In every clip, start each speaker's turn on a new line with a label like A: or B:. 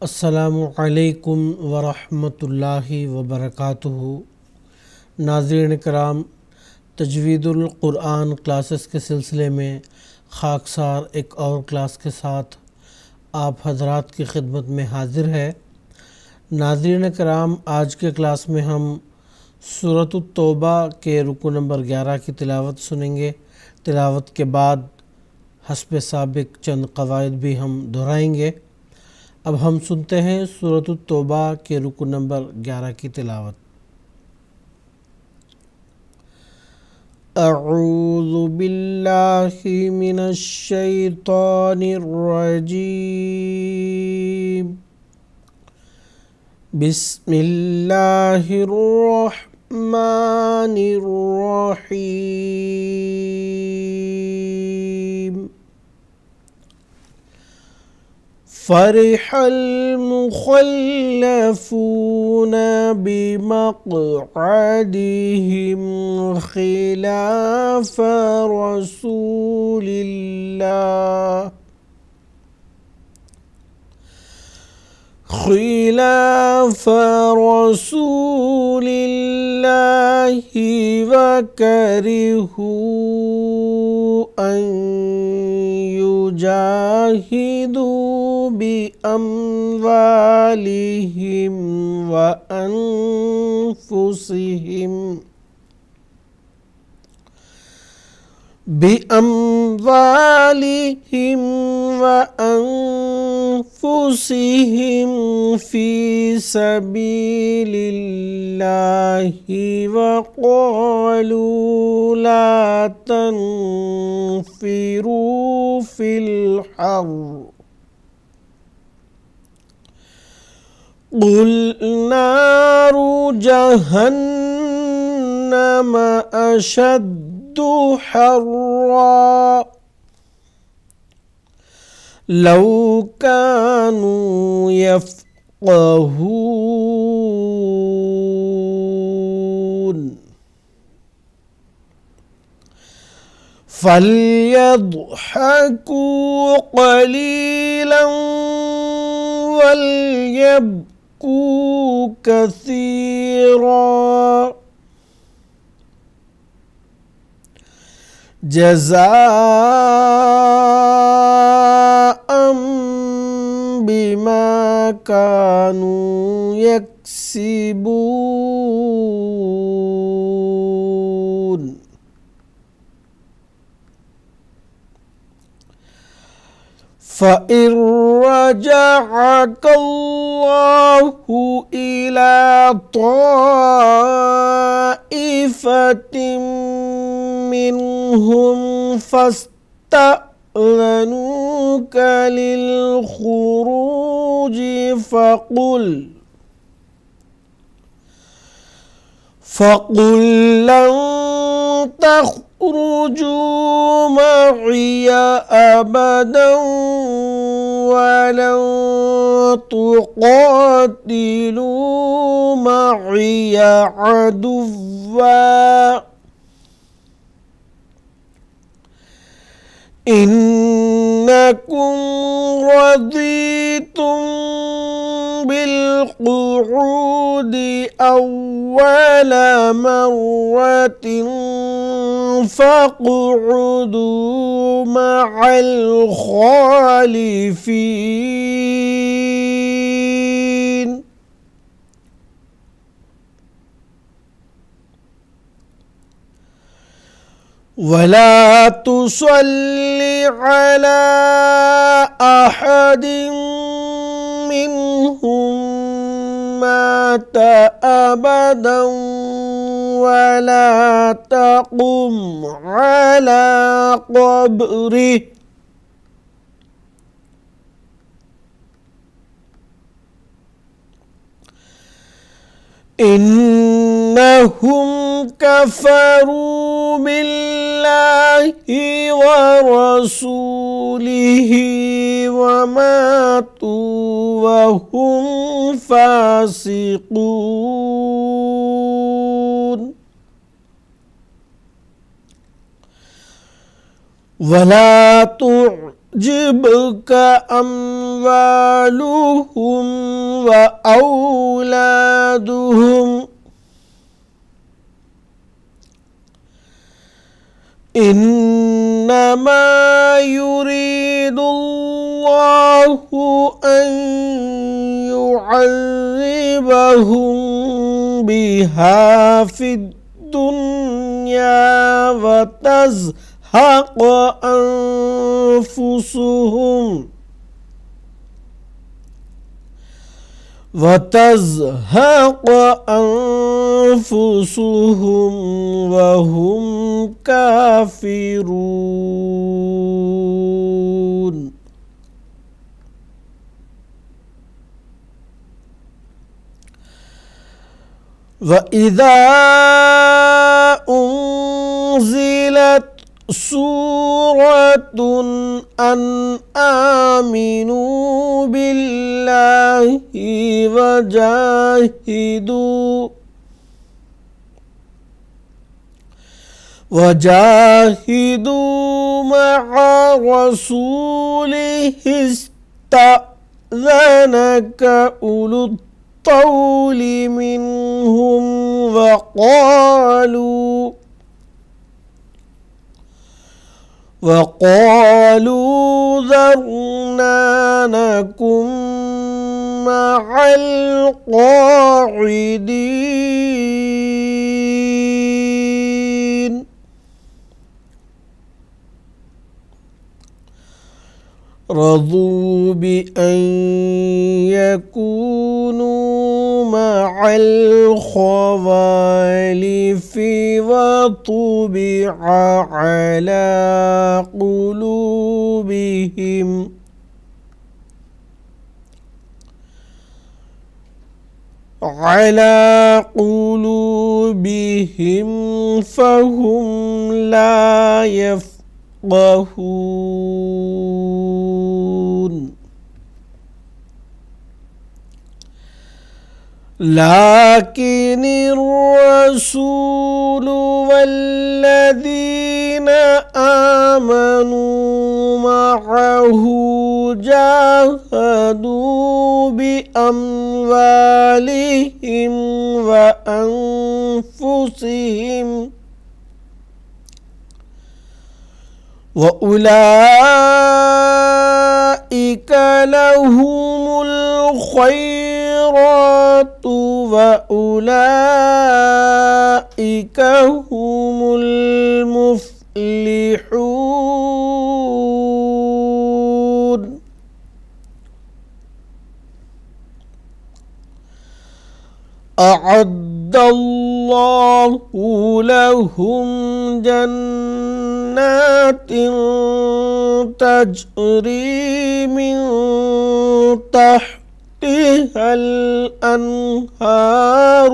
A: السلام علیکم ورحمۃ اللہ وبرکاتہ۔ ناظرین کرام، تجوید القرآن کلاسز کے سلسلے میں خاکسار ایک اور کلاس کے ساتھ آپ حضرات کی خدمت میں حاضر ہے۔ ناظرین کرام، آج کے کلاس میں ہم سورۃ التوبہ کے رکوع نمبر 11 کی تلاوت سنیں گے۔ تلاوت کے بعد حسب سابق چند قواعد بھی ہم دہرائیں گے۔ اب ہم سنتے ہیں سورۃ التوبہ کے رکوع نمبر 11 کی تلاوت۔ اعوذ باللہ من الشیطان الرجیم، بسم اللہ الرحمن الرحیم۔ فرح المخلفون بمقعدهم خلاف رسول الله وكرهوا أن يجاهدوا بأموالهم وأنفسهم في سبيل الله، وقالوا لا تنفروا في الحر، قل نار جهنم أشد حرا لو كانوا يفقهون، فليضحكوا قليلا وليبكوا كثيرا، جزاء بما كانوا يكسبون، فإن رجعك الله إلى طائفة منهم فاستأذنوك للخروج فقل لن تخرجوا معي أبدا ولن تقاتلوا معي عدوا، إنكم رضيتم بالقعود أول مرة فاقعدوا مع الخالفين، ولا تصل على أحد منهم مات أبدا ولا تقم على قبره، إنهم كفروا بالله ورسوله وماتوا وهم فاسقون، ولا تعجبك أموالهم وأولادهم إنما يريد الله أن يعذبهم بها في الدنيا وتزهق أنفسهم وهم كافرون. وَإِذَا أُنزِلَتْ سورة أن آمنوا بالله وجاهدوا مع رسوله استأذنك أولو الطول منهم وقالوا ذرنا نكن مع القاعدين. رضوا بأن يكونوا مع الخوالف وطبع على قلوبهم فهم لا يفقهون. لكن الرسول والذين آمنوا معه جاهدوا بأموالهم وأنفسهم وأولئك لهم الخيرات وأولئك هم المفلحون. أعد الله لهم جنات تجري من تحتها الأنهار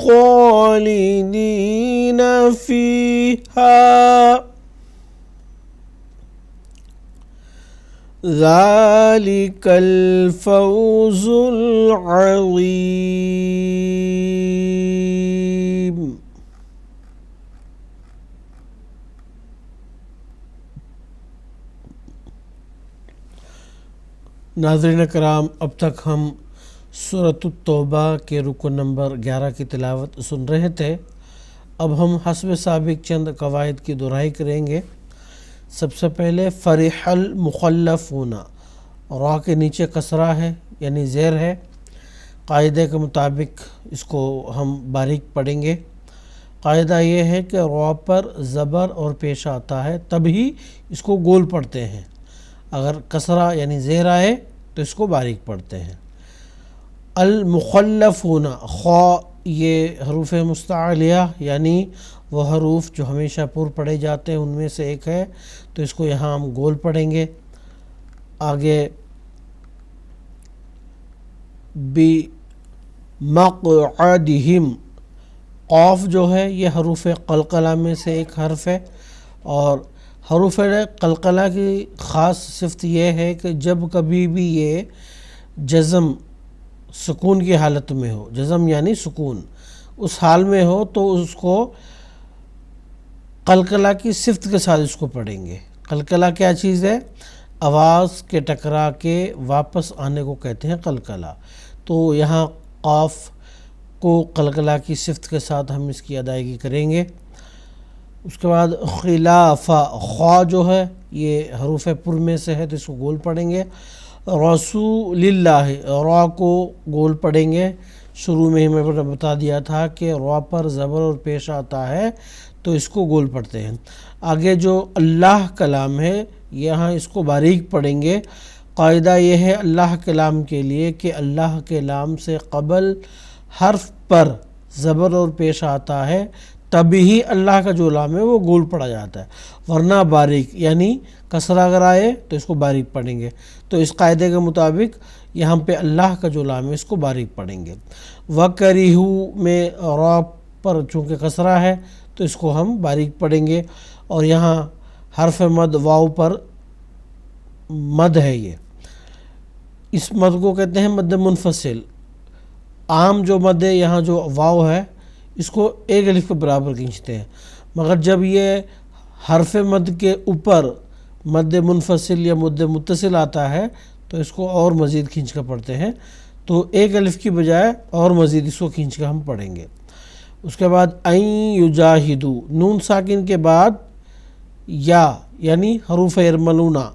A: خالدين فيها ذلك الفوز العظيم. ناظرین کرام، اب تک ہم سورۃ التوبہ کے رکن نمبر 11 کی تلاوت سن رہے تھے۔ اب ہم حسب سابق چند قواعد کی دہرائی کریں گے۔ سب سے پہلے فرح المخلفون، را کے نیچے کسرہ ہے یعنی زیر ہے۔ قاعدے کے مطابق اس کو ہم باریک پڑھیں گے۔ قاعدہ یہ ہے کہ را پر زبر اور پیش آتا ہے تبھی اس کو گول پڑھتے ہیں، اگر کسرہ یعنی زیر آئے تو اس کو باریک پڑھتے ہیں۔ المخلفون، خا یہ حروف مستعلیہ یعنی وہ حروف جو ہمیشہ پر پڑھے جاتے ہیں ان میں سے ایک ہے، تو اس کو یہاں ہم گول پڑھیں گے۔ آگے بمقعدہم، قاف جو ہے یہ حروف قلقلہ میں سے ایک حرف ہے، اور حروف قلقلہ کی خاص صفت یہ ہے کہ جب کبھی بھی یہ جزم سکون کی حالت میں ہو، جزم یعنی سکون، اس حال میں ہو تو اس کو قلقلہ کی صفت کے ساتھ اس کو پڑھیں گے۔ قلقلہ کیا چیز ہے؟ آواز کے ٹکرا کے واپس آنے کو کہتے ہیں قلقلہ۔ تو یہاں قاف کو قلقلہ کی صفت کے ساتھ ہم اس کی ادائیگی کریں گے۔ اس کے بعد خلاف، خوا جو ہے یہ حروف پر میں سے ہے تو اس کو گول پڑھیں گے۔ رسول اللہ، را کو گول پڑھیں گے۔ شروع میں ہی میں نے بتا دیا تھا کہ را پر زبر اور پیش آتا ہے تو اس کو گول پڑھتے ہیں۔ آگے جو اللہ کلام ہے یہاں اس کو باریک پڑھیں گے۔ قاعدہ یہ ہے اللہ کلام کے لیے کہ اللہ کے لام سے قبل حرف پر زبر اور پیش آتا ہے تبھی ہی اللہ کا جو لام ہے وہ گول پڑھا جاتا ہے، ورنہ باریک یعنی کسرہ اگر آئے تو اس کو باریک پڑھیں گے۔ تو اس قاعدے کے مطابق یہاں پہ اللہ کا جو لام ہے اس کو باریک پڑھیں گے۔ وَكَرِهُ میں را پر چونکہ کسرہ ہے تو اس کو ہم باریک پڑھیں گے، اور یہاں حرف مد واو پر مد ہے، یہ اس مد کو کہتے ہیں مد منفصل۔ عام جو مد ہے یہاں جو واو ہے اس کو ایک الف کے برابر کھینچتے ہیں، مگر جب یہ حرف مد کے اوپر مد منفصل یا مد متصل آتا ہے تو اس کو اور مزید کھینچ کر پڑھتے ہیں، تو ایک الف کی بجائے اور مزید اس کو کھینچ کر ہم پڑھیں گے۔ اس کے بعد این یجاہدو، نون ساکن کے بعد یا یعنی حروف یرملونا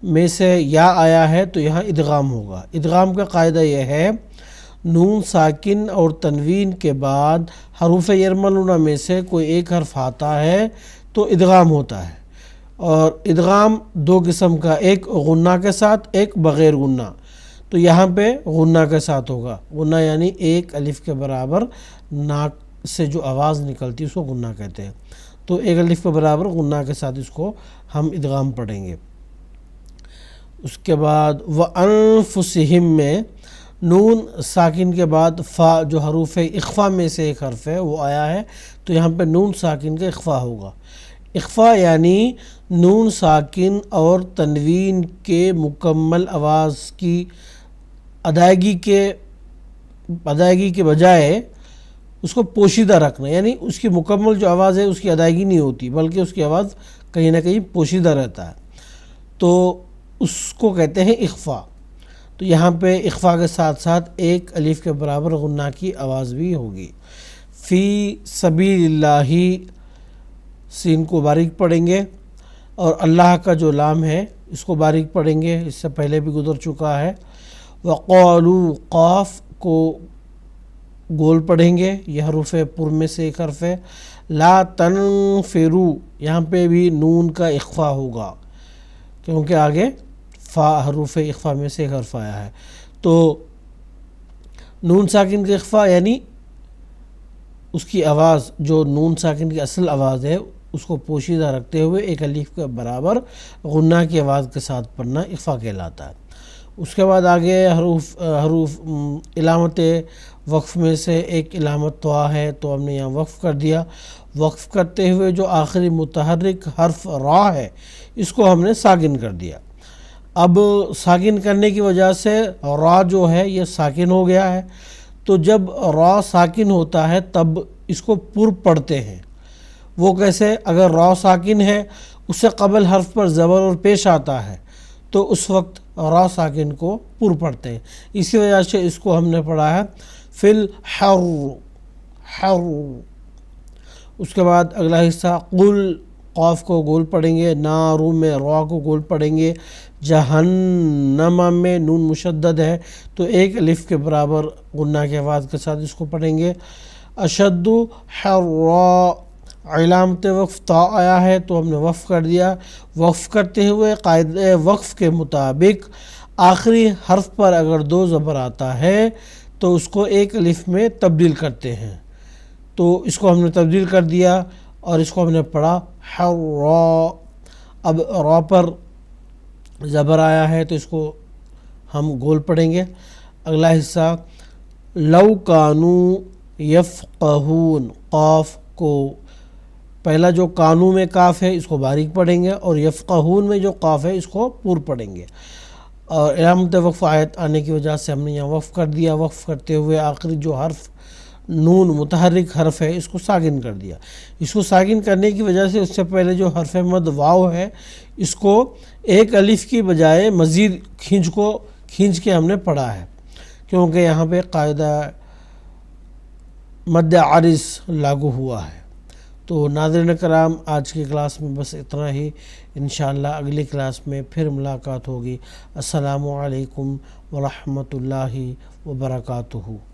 A: میں سے یا آیا ہے تو یہاں ادغام ہوگا۔ ادغام کا قاعدہ یہ ہے نون ساکن اور تنوین کے بعد حروف یرملونا میں سے کوئی ایک حرف آتا ہے تو ادغام ہوتا ہے، اور ادغام دو قسم کا، ایک غنہ کے ساتھ، ایک بغیر غنہ۔ تو یہاں پہ غنہ کے ساتھ ہوگا، غنہ یعنی ایک الف کے برابر ناک سے جو آواز نکلتی ہے اس کو غنہ کہتے ہیں، تو ایک الف کے برابر غنہ کے ساتھ اس کو ہم ادغام پڑھیں گے۔ اس کے بعد وَأَنفُسِهِم میں نون ساکن کے بعد فا جو حروف اخفا میں سے ایک حرف ہے وہ آیا ہے تو یہاں پہ نون ساکن کا اخفا ہوگا۔ اخفا یعنی نون ساکن اور تنوین کے مکمل آواز کی ادائیگی کے بجائے اس کو پوشیدہ رکھنا، یعنی اس کی مکمل جو آواز ہے اس کی ادائیگی نہیں ہوتی بلکہ اس کی آواز کہیں نہ کہیں پوشیدہ رہتا ہے، تو اس کو کہتے ہیں اخفا۔ تو یہاں پہ اخفا کے ساتھ ساتھ ایک الف کے برابر غنہ کی آواز بھی ہوگی۔ فی سبیل اللہ، سین کو باریک پڑھیں گے، اور اللہ کا جو لام ہے اس کو باریک پڑھیں گے، اس سے پہلے بھی گزر چکا ہے۔ وقالو، قاف کو گول پڑھیں گے، یہ حروف پر میں سے ایک حرف ہے۔ لا تنفرو، یہاں پہ بھی نون کا اخفا ہوگا کیونکہ آگے فا حروف اخفا میں سے ایک حرف آیا ہے، تو نون ساکن کا اخفا یعنی اس کی آواز جو نون ساکن کی اصل آواز ہے اس کو پوشیدہ رکھتے ہوئے ایک الف کے برابر غنہ کی آواز کے ساتھ پڑھنا اخفا کہلاتا ہے۔ اس کے بعد آگے حروف علامت وقف میں سے ایک علامت طوا ہے تو ہم نے یہاں وقف کر دیا۔ وقف کرتے ہوئے جو آخری متحرک حرف را ہے اس کو ہم نے ساکن کر دیا۔ اب ساکن کرنے کی وجہ سے را جو ہے یہ ساکن ہو گیا ہے، تو جب را ساکن ہوتا ہے تب اس کو پر پڑھتے ہیں۔ وہ کیسے؟ اگر را ساکن ہے اس سے قبل حرف پر زبر اور پیش آتا ہے تو اس وقت را ساکن کو پر پڑھتے ہیں، اسی وجہ سے اس کو ہم نے پڑھا ہے فی الحر، حر۔ اس کے بعد اگلا حصہ قل، قاف کو گول پڑھیں گے، نارو میں را کو گول پڑھیں گے، جہنم میں نون مشدد ہے تو ایک الف کے برابر غنہ کی آواز کے ساتھ اس کو پڑھیں گے۔ اشد حرا، علامت وقف تا آیا ہے تو ہم نے وقف کر دیا۔ وقف کرتے ہوئے قاعدہ وقف کے مطابق آخری حرف پر اگر دو زبر آتا ہے تو اس کو ایک الف میں تبدیل کرتے ہیں، تو اس کو ہم نے تبدیل کر دیا اور اس کو ہم نے پڑھا حرا۔ اب را پر زبر آیا ہے تو اس کو ہم گول پڑھیں گے۔ اگلا حصہ لو کانو یفقہون، قاف کو پہلا جو کانو میں کاف ہے اس کو باریک پڑھیں گے، اور یفقہون میں جو قاف ہے اس کو پور پڑھیں گے۔ اور علامت وقف آیت آنے کی وجہ سے ہم نے یہاں وقف کر دیا، وقف کرتے ہوئے آخری جو حرف نون متحرک حرف ہے اس کو ساکن کر دیا۔ اس کو ساکن کرنے کی وجہ سے اس سے پہلے جو حرف مد واو ہے اس کو ایک الف کی بجائے مزید کھینچ کے ہم نے پڑھا ہے، کیونکہ یہاں پہ قاعدہ مد عارض لاگو ہوا ہے۔ تو ناظرین کرام، آج کی کلاس میں بس اتنا ہی، انشاءاللہ اگلی کلاس میں پھر ملاقات ہوگی۔ السلام علیکم ورحمۃ اللہ وبرکاتہ۔